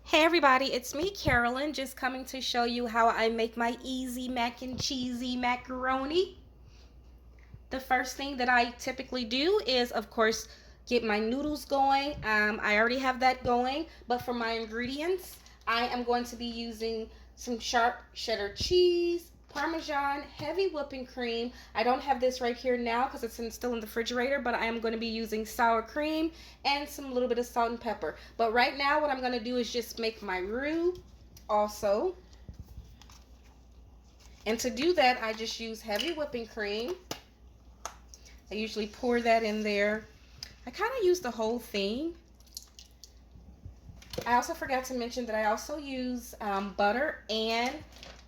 Hey everybody, it's me Carolyn, just coming to show you how I make my easy mac and cheesy macaroni. The first thing that I typically do is, of course, get my noodles going. I already have that going, but for my ingredients, I am going to be using some sharp cheddar cheese, Parmesan, heavy whipping cream. I don't have this right here now because it's still in the refrigerator, but I am going to be using sour cream and some little bit of salt and pepper. But right now what I'm going to do is just make my roux also. And to do that, I just use heavy whipping cream. I usually pour that in there. I kind of use the whole thing. I also forgot to mention that I also use butter and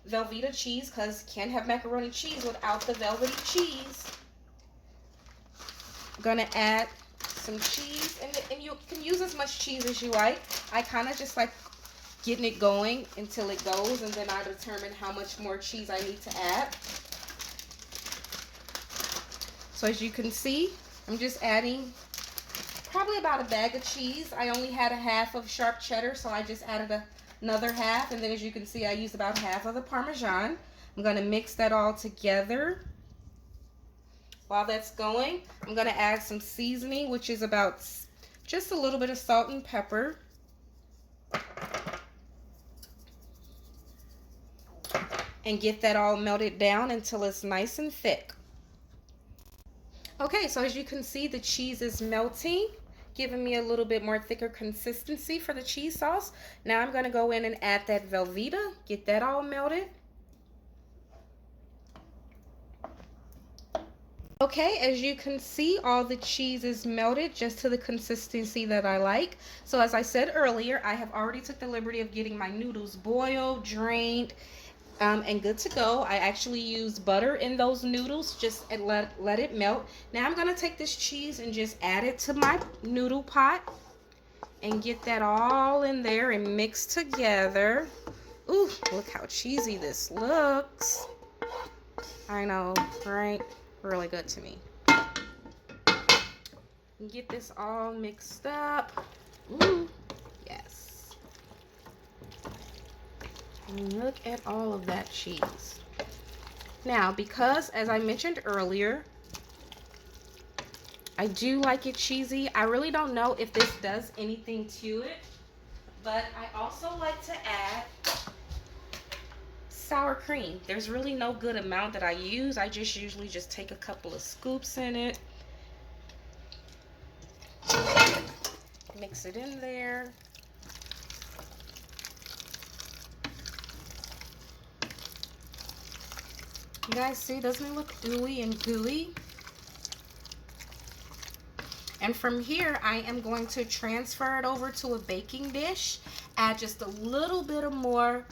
Velveeta cheese, because can't have macaroni cheese without the velvety cheese. I'm gonna add some cheese, and you can use as much cheese as you like. I kind of just like getting it going until it goes, and then I determine how much more cheese I need to add. So as you can see, I'm just adding probably about a bag of cheese. I only had a half of sharp cheddar, so I just added another half. And then as you can see, I used about half of the Parmesan. I'm going to mix that all together. While that's going, I'm going to add some seasoning, which is about just a little bit of salt and pepper. And get that all melted down until it's nice and thick. Okay, so as you can see, the cheese is melting, giving me a little bit more thicker consistency for the cheese sauce. Now I'm going to go in and add that Velveeta, get that all melted. Okay, as you can see, all the cheese is melted just to the consistency that I like. So as I said earlier, I have already took the liberty of getting my noodles boiled, drained, and good to go. I actually use butter in those noodles, just let it melt. Now I'm gonna take this cheese and just add it to my noodle pot and get that all in there and mix together. Ooh, look how cheesy this looks. I know, right? Really good to me. Get this all mixed up. Ooh, yes. And look at all of that cheese. Now, because as I mentioned earlier, I do like it cheesy. I really don't know if this does anything to it, but I also like to add sour cream. There's really no good amount that I use. I just usually just take a couple of scoops in it. Mix it in there. You guys see, doesn't it look ooey and gooey? And from here, I am going to transfer it over to a baking dish. Add just a little bit of more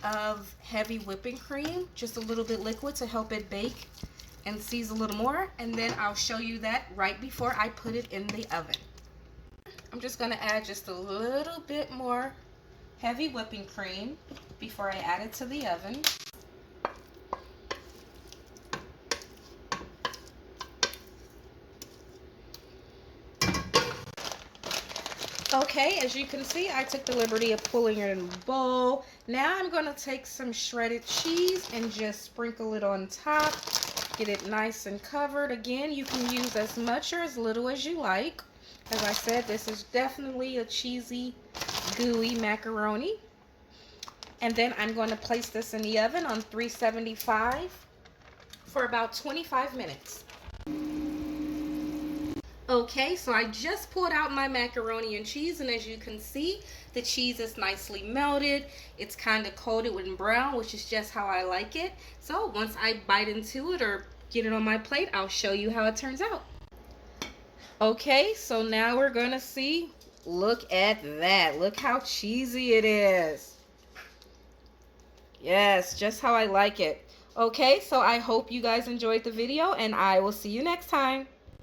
of heavy whipping cream, just a little bit liquid to help it bake and seize a little more. And then I'll show you that right before I put it in the oven. I'm just gonna add just a little bit more heavy whipping cream before I add it to the oven. Okay, as you can see, I took the liberty of pulling it in a bowl. Now I'm going to take some shredded cheese and just sprinkle it on top. Get it nice and covered. Again, you can use as much or as little as you like. As I said, this is definitely a cheesy, gooey macaroni. And then I'm going to place this in the oven on 375 for about 25 minutes. Okay, so I just pulled out my macaroni and cheese, and as you can see, the cheese is nicely melted. It's kind of coated with brown, which is just how I like it. So once I bite into it or get it on my plate, I'll show you how it turns out. Okay, so now we're gonna see. Look at that. Look how cheesy it is. Yes, just how I like it. Okay, so I hope you guys enjoyed the video, and I will see you next time.